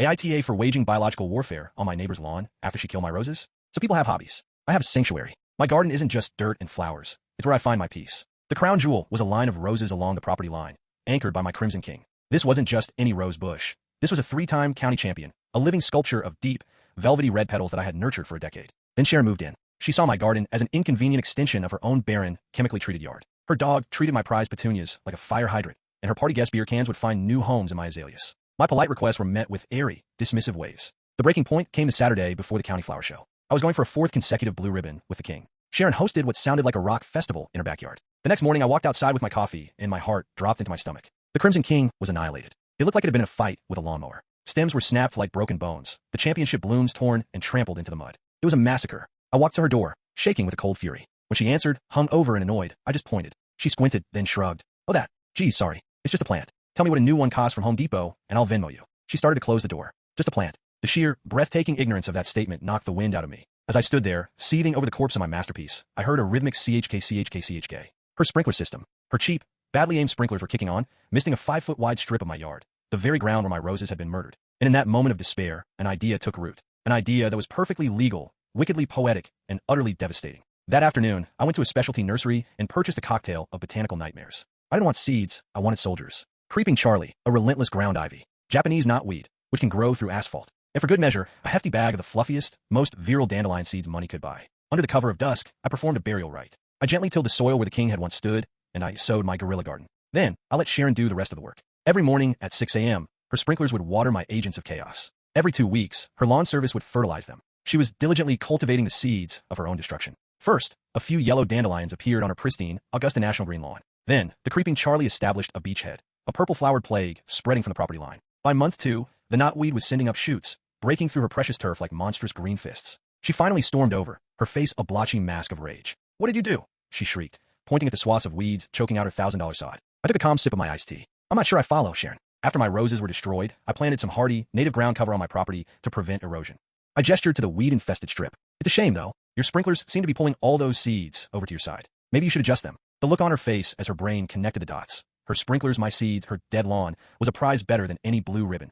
AITA for waging biological warfare on my neighbor's lawn after she killed my roses? So people have hobbies. I have a sanctuary. My garden isn't just dirt and flowers. It's where I find my peace. The crown jewel was a line of roses along the property line, anchored by my Crimson King. This wasn't just any rose bush. This was a 3-time county champion, a living sculpture of deep, velvety red petals that I had nurtured for a decade. Then Sharon moved in. She saw my garden as an inconvenient extension of her own barren, chemically treated yard. Her dog treated my prized petunias like a fire hydrant, and her party guest beer cans would find new homes in my azaleas. My polite requests were met with airy, dismissive waves. The breaking point came the Saturday before the county flower show. I was going for a 4th consecutive blue ribbon with the king. Sharon hosted what sounded like a rock festival in her backyard. The next morning, I walked outside with my coffee, and my heart dropped into my stomach. The Crimson King was annihilated. It looked like it had been a fight with a lawnmower. Stems were snapped like broken bones, the championship blooms torn and trampled into the mud. It was a massacre. I walked to her door, shaking with a cold fury. When she answered, hung over and annoyed, I just pointed. She squinted, then shrugged. Oh that. Geez, sorry. It's just a plant. Tell me what a new one costs from Home Depot, and I'll Venmo you. She started to close the door. Just a plant. The sheer, breathtaking ignorance of that statement knocked the wind out of me. As I stood there, seething over the corpse of my masterpiece, I heard a rhythmic CHK. Her sprinkler system. Her cheap, badly aimed sprinklers were kicking on, misting a 5-foot wide strip of my yard, the very ground where my roses had been murdered. And in that moment of despair, an idea took root. An idea that was perfectly legal, wickedly poetic, and utterly devastating. That afternoon, I went to a specialty nursery and purchased a cocktail of botanical nightmares. I didn't want seeds, I wanted soldiers. Creeping Charlie, a relentless ground ivy. Japanese knotweed, which can grow through asphalt. And for good measure, a hefty bag of the fluffiest, most virile dandelion seeds money could buy. Under the cover of dusk, I performed a burial rite. I gently tilled the soil where the king had once stood, and I sowed my guerrilla garden. Then, I let Sharon do the rest of the work. Every morning at 6 a.m., her sprinklers would water my agents of chaos. Every 2 weeks, her lawn service would fertilize them. She was diligently cultivating the seeds of her own destruction. First, a few yellow dandelions appeared on her pristine Augusta National Green lawn. Then, the creeping Charlie established a beachhead, a purple-flowered plague spreading from the property line. By month 2, the knotweed was sending up shoots, breaking through her precious turf like monstrous green fists. She finally stormed over, her face a blotchy mask of rage. What did you do? She shrieked, pointing at the swaths of weeds choking out her $1,000 sod. I took a calm sip of my iced tea. I'm not sure I follow, Sharon. After my roses were destroyed, I planted some hardy, native ground cover on my property to prevent erosion. I gestured to the weed-infested strip. It's a shame, though. Your sprinklers seem to be pulling all those seeds over to your side. Maybe you should adjust them. The look on her face as her brain connected the dots. Her sprinklers, my seeds, her dead lawn, was a prize better than any blue ribbon.